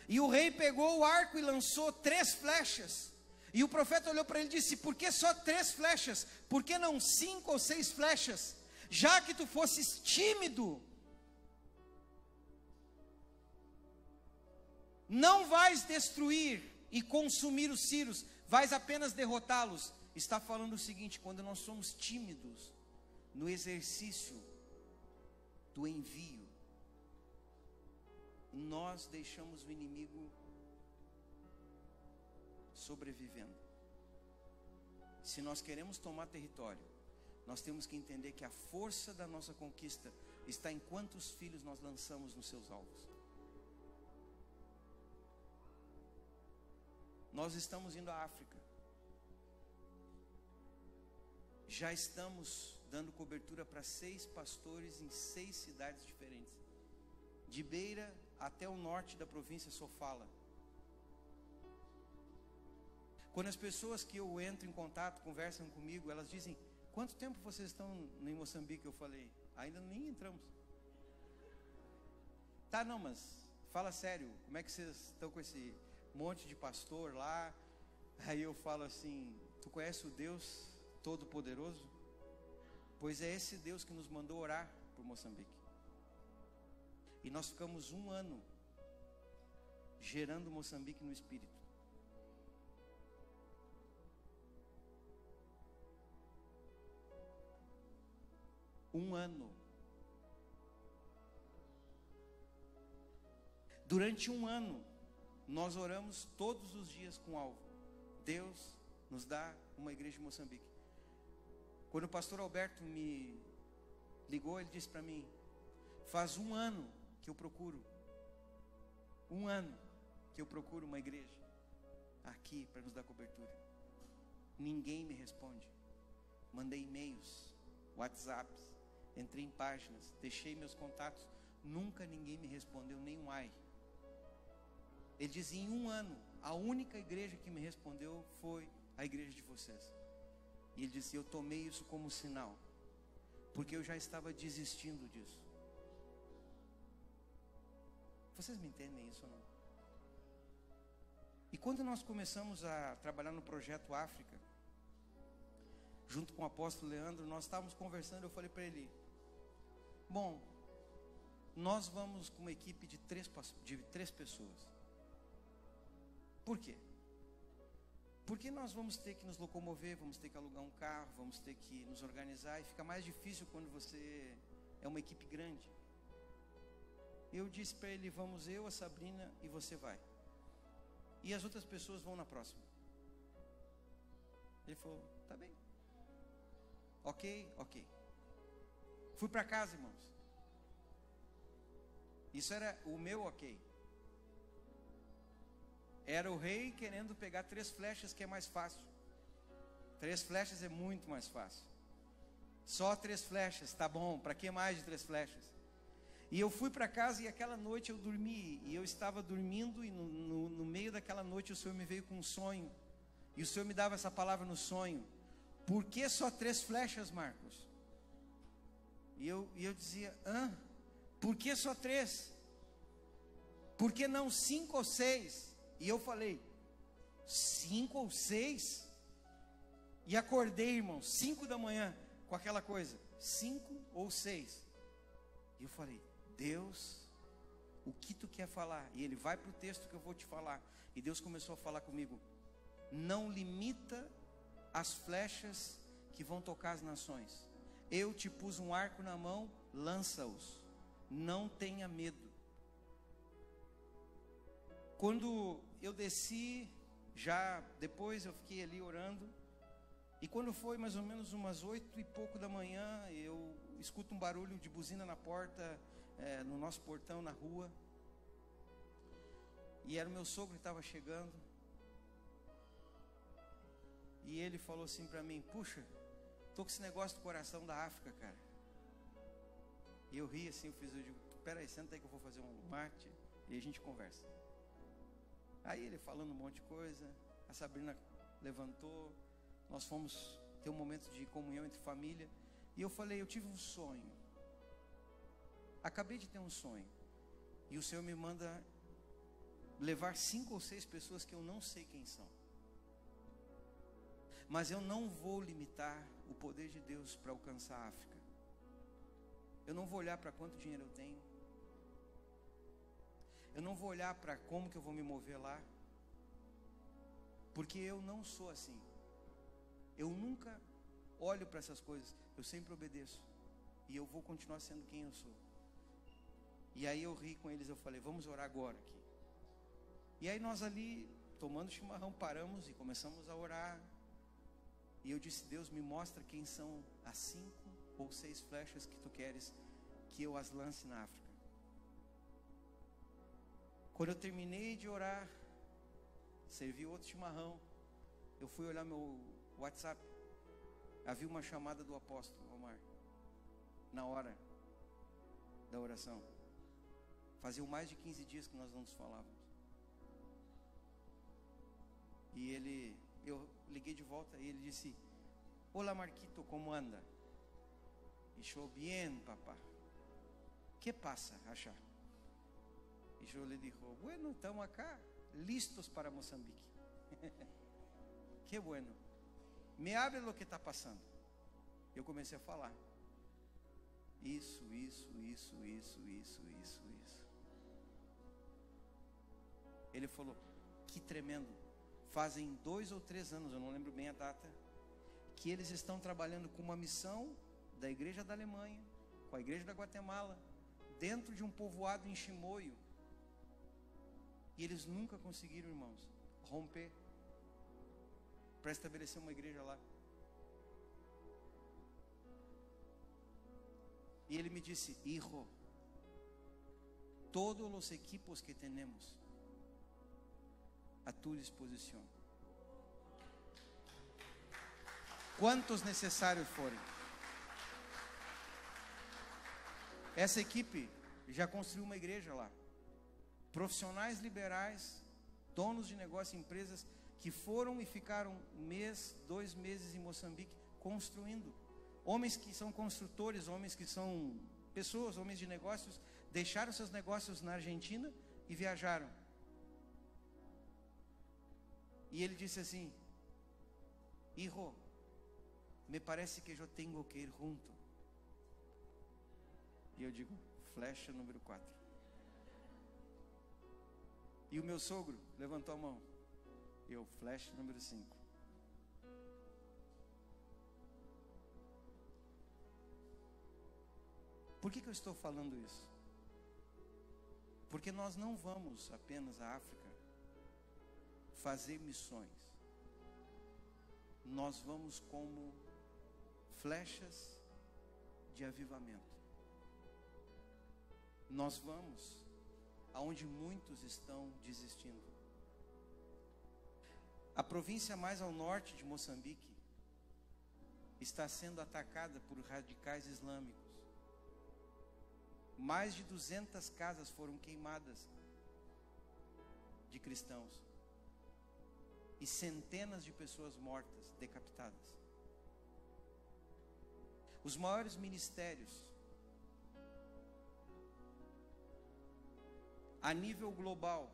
E o rei pegou o arco e lançou 3 flechas. E o profeta olhou para ele e disse: por que só 3 flechas? Por que não 5 ou 6 flechas? Já que tu fosses tímido, não vais destruir e consumir os sírios, vais apenas derrotá-los. Está falando o seguinte: quando nós somos tímidos no exercício do envio, nós deixamos o inimigo sobrevivendo. Se nós queremos tomar território, nós temos que entender que a força da nossa conquista está em quantos filhos nós lançamos nos seus alvos. Nós estamos indo à África. Já estamos dando cobertura para 6 pastores em 6 cidades diferentes, de Beira até o norte da província Sofala. Quando as pessoas que eu entro em contato conversam comigo, elas dizem: quanto tempo vocês estão em Moçambique? Eu falei: ainda nem entramos. Tá, não, mas fala sério, como é que vocês estão com esse monte de pastor lá? Aí eu falo assim: tu conhece o Deus Todo-Poderoso? Pois é esse Deus que nos mandou orar por Moçambique. E nós ficamos 1 ano gerando Moçambique no Espírito. Um ano. Durante 1 ano, nós oramos todos os dias com alvo: Deus nos dá uma igreja em Moçambique. Quando o pastor Alberto me ligou, ele disse para mim: faz 1 ano que eu procuro, 1 ano que eu procuro uma igreja aqui para nos dar cobertura. Ninguém me responde. Mandei e-mails, WhatsApps, entrei em páginas, deixei meus contatos, nunca ninguém me respondeu nem um ai. Ele dizia: em 1 ano, a única igreja que me respondeu foi a igreja de vocês. E ele disse: eu tomei isso como sinal, porque eu já estava desistindo disso. Vocês me entendem isso ou não? E quando nós começamos a trabalhar no projeto África, junto com o apóstolo Leandro, nós estávamos conversando. Eu falei para ele: bom, nós vamos com uma equipe de 3 pessoas. Por quê? Porque nós vamos ter que nos locomover, vamos ter que alugar um carro, vamos ter que nos organizar, e fica mais difícil quando você é uma equipe grande. Eu disse para ele: vamos eu, a Sabrina e você vai, e as outras pessoas vão na próxima. Ele falou: tá bem, ok. Fui para casa, irmãos. Isso era o meu ok. Era o rei querendo pegar 3 flechas, que é mais fácil. 3 flechas é muito mais fácil. Só 3 flechas, tá bom, para que mais de 3 flechas? E eu fui para casa, e aquela noite eu dormi, e eu estava dormindo, e no meio daquela noite o Senhor me veio com um sonho, e o Senhor me dava essa palavra no sonho: por que só 3 flechas, Marcos? E eu dizia: por que só 3? Por que não 5 ou 6? E eu falei: 5 ou 6? E acordei, irmão, 5 da manhã, com aquela coisa: 5 ou 6? E eu falei: Deus, o que tu quer falar? E ele: vai para o texto que eu vou te falar. E Deus começou a falar comigo: não limita as flechas que vão tocar as nações. Eu te pus um arco na mão, lança-os, não tenha medo. Quando eu desci, já depois eu fiquei ali orando, e quando foi mais ou menos umas 8 e pouco da manhã, eu escuto um barulho de buzina na porta, no nosso portão, na rua, e era o meu sogro que estava chegando. E ele falou assim para mim: puxa, tô com esse negócio do coração da África, cara. E eu ri assim, eu digo: peraí, senta aí que eu vou fazer um mate e a gente conversa. Aí ele falando um monte de coisa, a Sabrina levantou, nós fomos ter um momento de comunhão entre família. E eu falei: eu tive um sonho, acabei de ter um sonho, e o Senhor me manda levar 5 ou 6 pessoas que eu não sei quem são. Mas eu não vou limitar o poder de Deus para alcançar a África. Eu não vou olhar para quanto dinheiro eu tenho. Eu não vou olhar para como que eu vou me mover lá. Porque eu não sou assim. Eu nunca olho para essas coisas. Eu sempre obedeço. E eu vou continuar sendo quem eu sou. E aí eu ri com eles, eu falei: vamos orar agora aqui. E aí nós ali, tomando chimarrão, paramos e começamos a orar. E eu disse: Deus, me mostra quem são as 5 ou 6 flechas que tu queres que eu as lance na África. Quando eu terminei de orar, servi outro chimarrão, eu fui olhar meu WhatsApp, havia uma chamada do apóstolo Omar, na hora da oração. Faziam mais de 15 dias que nós não nos falávamos. E eu liguei de volta e ele disse: Olá Marquito, como anda? E eu: bien, papá. Que passa, achar? E eu lhe dijo: bueno, estamos acá, listos para Moçambique. Que bueno. Me hable lo que está passando. Eu comecei a falar. Isso. Ele falou: que tremendo. Fazem 2 ou 3 anos, eu não lembro bem a data, que eles estão trabalhando com uma missão da igreja da Alemanha, com a igreja da Guatemala, dentro de um povoado em Chimoio. E eles nunca conseguiram, irmãos, romper para estabelecer uma igreja lá. E ele me disse: hijo, todos os equipos que temos a tu disposição, quantos necessários forem. Essa equipe já construiu uma igreja lá. Profissionais liberais, donos de negócio, empresas que foram e ficaram 1 mês, 2 meses em Moçambique construindo. Homens que são construtores, homens que são pessoas, homens de negócios, deixaram seus negócios na Argentina e viajaram. E ele disse assim: hijo, me parece que eu tenho que ir junto. E eu digo: flecha número 4. E o meu sogro levantou a mão. Eu: flecha número 5. Por que eu estou falando isso? Porque nós não vamos apenas à África fazer missões. Nós vamos como flechas de avivamento. Nós vamos aonde muitos estão desistindo. A província mais ao norte de Moçambique está sendo atacada por radicais islâmicos. Mais de 200 casas foram queimadas de cristãos. E centenas de pessoas mortas, decapitadas. Os maiores ministérios a nível global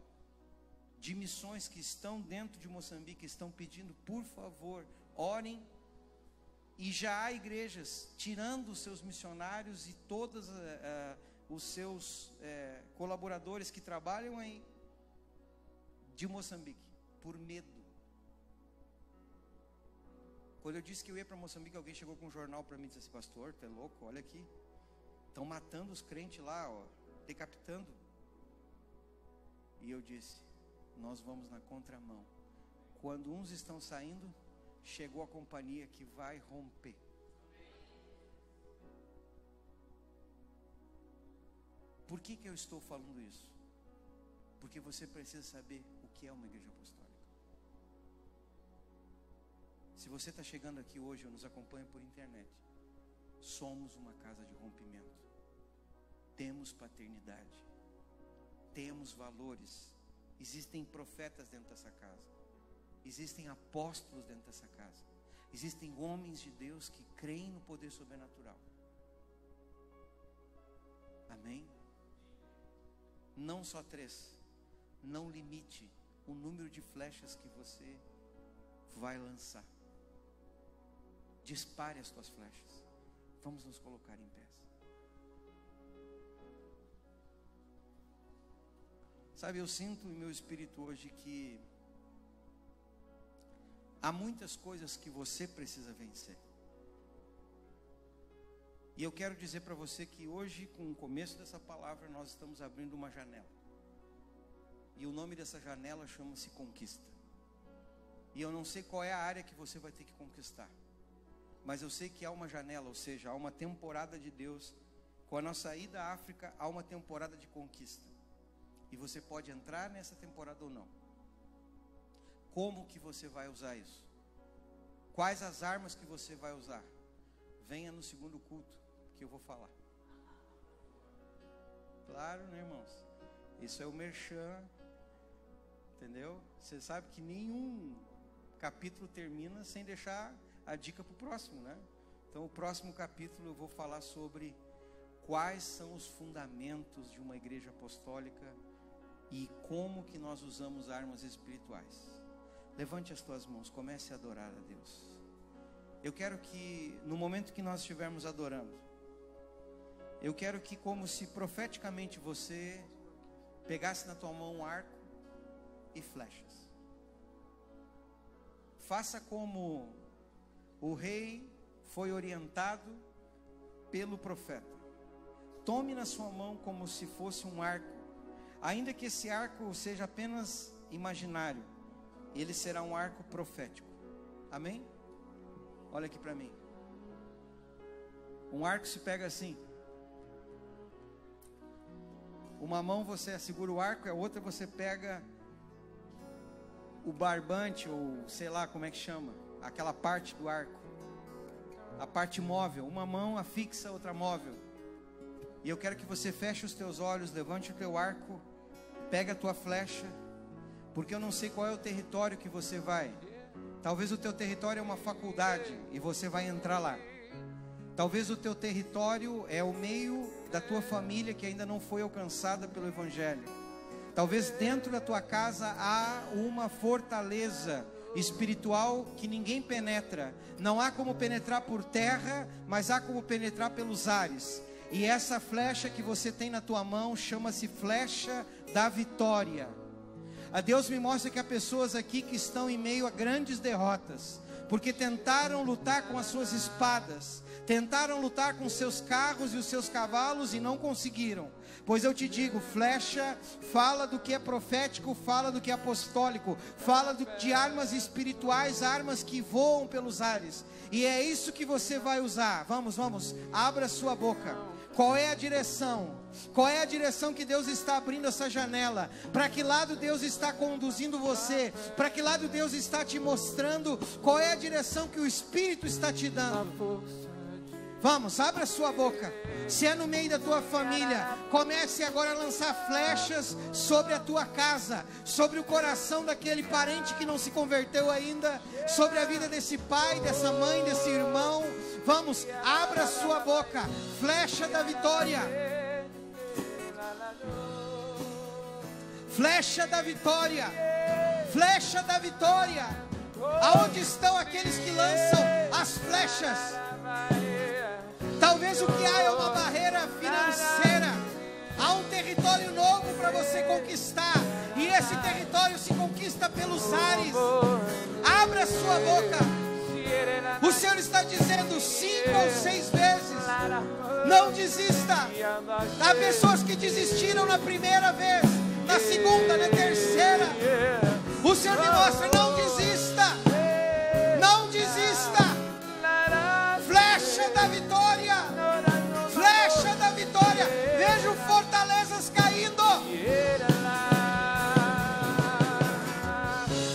de missões que estão dentro de Moçambique estão pedindo: por favor, orem. E já há igrejas tirando os seus missionários e todos os seus colaboradores que trabalham aí de Moçambique, por medo. Quando eu disse que eu ia para Moçambique, alguém chegou com um jornal para mim e disse assim: pastor, tu é louco? Olha aqui, estão matando os crentes lá, ó, decapitando. E eu disse: nós vamos na contramão. Quando uns estão saindo, chegou a companhia que vai romper. Por que eu estou falando isso? Porque você precisa saber o que é uma igreja apostólica. Se você está chegando aqui hoje ou nos acompanha por internet, somos uma casa de rompimento. Temos paternidade, temos valores. Existem profetas dentro dessa casa, existem apóstolos dentro dessa casa, existem homens de Deus que creem no poder sobrenatural. Amém? Não só 3. Não limite o número de flechas que você vai lançar. Dispare as tuas flechas. Vamos nos colocar em pé. Sabe, eu sinto em meu espírito hoje que há muitas coisas que você precisa vencer. E eu quero dizer para você que hoje, com o começo dessa palavra, nós estamos abrindo uma janela. E o nome dessa janela chama-se conquista. E eu não sei qual é a área que você vai ter que conquistar, mas eu sei que há uma janela, ou seja, há uma temporada de Deus. Com a nossa ida à África, há uma temporada de conquista. E você pode entrar nessa temporada ou não. Como que você vai usar isso? Quais as armas que você vai usar? Venha no segundo culto, que eu vou falar. Claro, né, irmãos? Isso é o merchan, entendeu? Você sabe que nenhum capítulo termina sem deixar a dica para o próximo, né? Então, o próximo capítulo eu vou falar sobre quais são os fundamentos de uma igreja apostólica e como que nós usamos armas espirituais. Levante as tuas mãos, comece a adorar a Deus. Eu quero que, no momento que nós estivermos adorando, eu quero que, como se profeticamente você pegasse na tua mão um arco e flechas. Faça como o rei foi orientado pelo profeta. Tome na sua mão como se fosse um arco. Ainda que esse arco seja apenas imaginário, ele será um arco profético. Amém? Olha aqui para mim. Um arco se pega assim. Uma mão você segura o arco, a outra você pega o barbante, ou sei lá como é que chama, aquela parte do arco, a parte móvel. Uma mão afixa, outra móvel. E eu quero que você feche os teus olhos, levante o teu arco, pega a tua flecha, porque eu não sei qual é o território que você vai. Talvez o teu território é uma faculdade e você vai entrar lá. Talvez o teu território é o meio da tua família que ainda não foi alcançada pelo Evangelho. Talvez dentro da tua casa há uma fortaleza espiritual que ninguém penetra. Não há como penetrar por terra, mas há como penetrar pelos ares. E essa flecha que você tem na tua mão chama-se flecha da vitória. A Deus me mostra que há pessoas aqui que estão em meio a grandes derrotas, porque tentaram lutar com as suas espadas, tentaram lutar com seus carros e os seus cavalos e não conseguiram. Pois eu te digo, flecha fala do que é profético, fala do que é apostólico, fala de armas espirituais, armas que voam pelos ares. E é isso que você vai usar. Vamos, abra sua boca. Qual é a direção? Qual é a direção que Deus está abrindo essa janela? Para que lado Deus está conduzindo você? Para que lado Deus está te mostrando? Qual é a direção que o Espírito está te dando? Vamos, abra sua boca. Se é no meio da tua família, comece agora a lançar flechas sobre a tua casa, sobre o coração daquele parente que não se converteu ainda, sobre a vida desse pai, dessa mãe, desse irmão. Vamos, abra sua boca. Flecha da vitória. Flecha da vitória. Flecha da vitória. Aonde estão aqueles que lançam as flechas? Talvez o que há é uma barreira financeira. Há um território novo para você conquistar. E esse território se conquista pelos ares. Abra sua boca. O Senhor está dizendo 5 ou 6 vezes: não desista. Há pessoas que desistiram na primeira vez, na segunda, na terceira. O Senhor me mostra: não desista. Não desista. Flecha da vitória. Flecha da vitória. Vejo fortalezas caindo.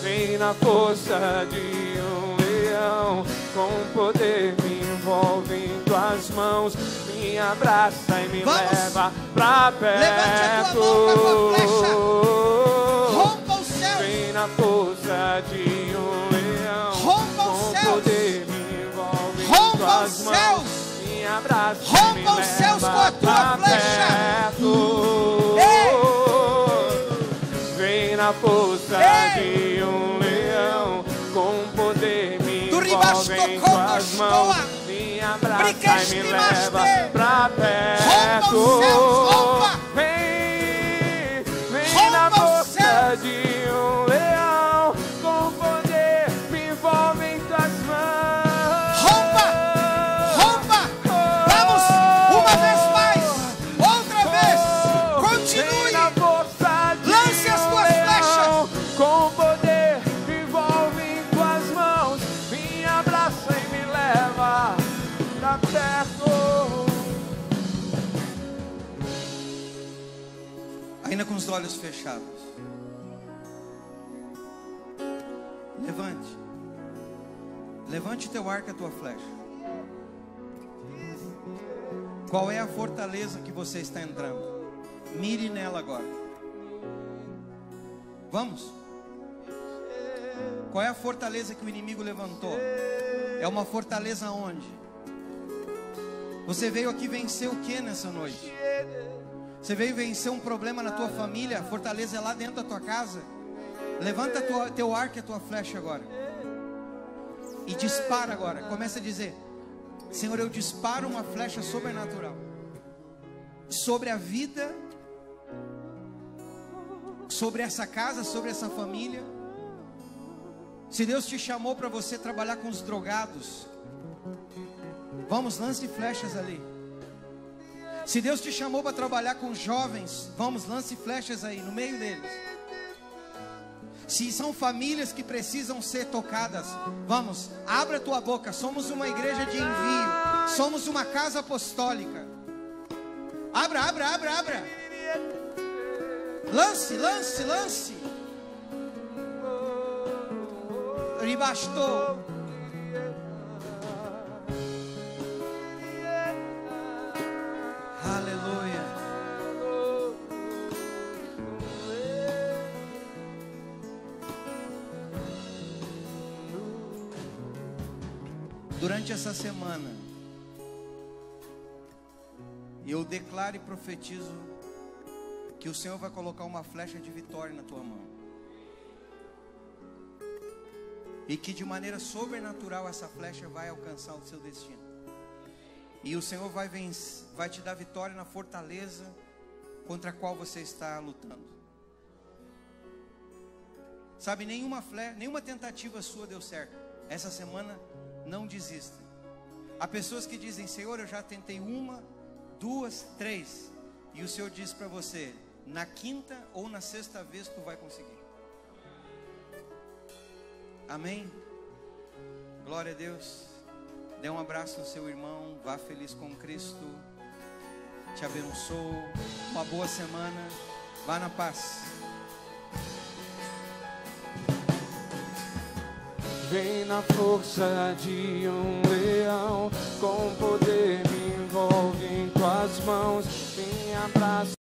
Vem na força de um leão. leão, com poder me envolve em tuas mãos, me abraça e me leva pra perto. Levante a tua mão com a tua flecha. Rompa os céus. Vem na força de um leão, rompa os céus. Com poder me envolve rompa em tuas os mãos, céus. Me abraça rompa e me os céus com a tua flecha. Vem na força de um leão, com poder me envolve em tuas mãos, me abraça e me leva pra perto. Rompa os céus, rompa. Vem na força de um leão, com poder me envolve em tuas mãos. Rompa. Vamos, uma vez mais, outra vez. Continue. Lance as tuas flechas. Com poder me envolve em tuas mãos, me abraça e me leva pra perto. Ainda com os olhos fechados. Levante teu arco e a tua flecha. Qual é a fortaleza que você está entrando? Mire nela agora. Vamos. Qual é a fortaleza que o inimigo levantou? É uma fortaleza onde? Você veio aqui vencer o que nessa noite? Você veio vencer um problema na tua família? A fortaleza é lá dentro da tua casa. Levanta teu arco e a tua flecha agora. E dispara agora. Começa a dizer: Senhor, eu disparo uma flecha sobrenatural sobre a vida, sobre essa casa, sobre essa família. Se Deus te chamou para você trabalhar com os drogados, vamos, lance flechas ali. Se Deus te chamou para trabalhar com jovens, vamos, lance flechas aí no meio deles. Se são famílias que precisam ser tocadas, vamos, abra a tua boca. Somos uma igreja de envio, somos uma casa apostólica. Abra. Lance. Ribastou. Aleluia. Durante essa semana, eu declaro e profetizo que o Senhor vai colocar uma flecha de vitória na tua mão. E que de maneira sobrenatural essa flecha vai alcançar o seu destino. E o Senhor vai te dar vitória na fortaleza contra a qual você está lutando. Sabe, nenhuma tentativa sua deu certo. Essa semana, não desista. Há pessoas que dizem: Senhor, eu já tentei 1, 2, 3. E o Senhor diz para você: na 5ª ou na 6ª vez tu vai conseguir. Amém? Glória a Deus. Dê um abraço no seu irmão. Vá feliz com Cristo. Te abençoo. Uma boa semana. Vá na paz. Vem na força de um leão, com poder me envolve em tuas mãos, me abraça.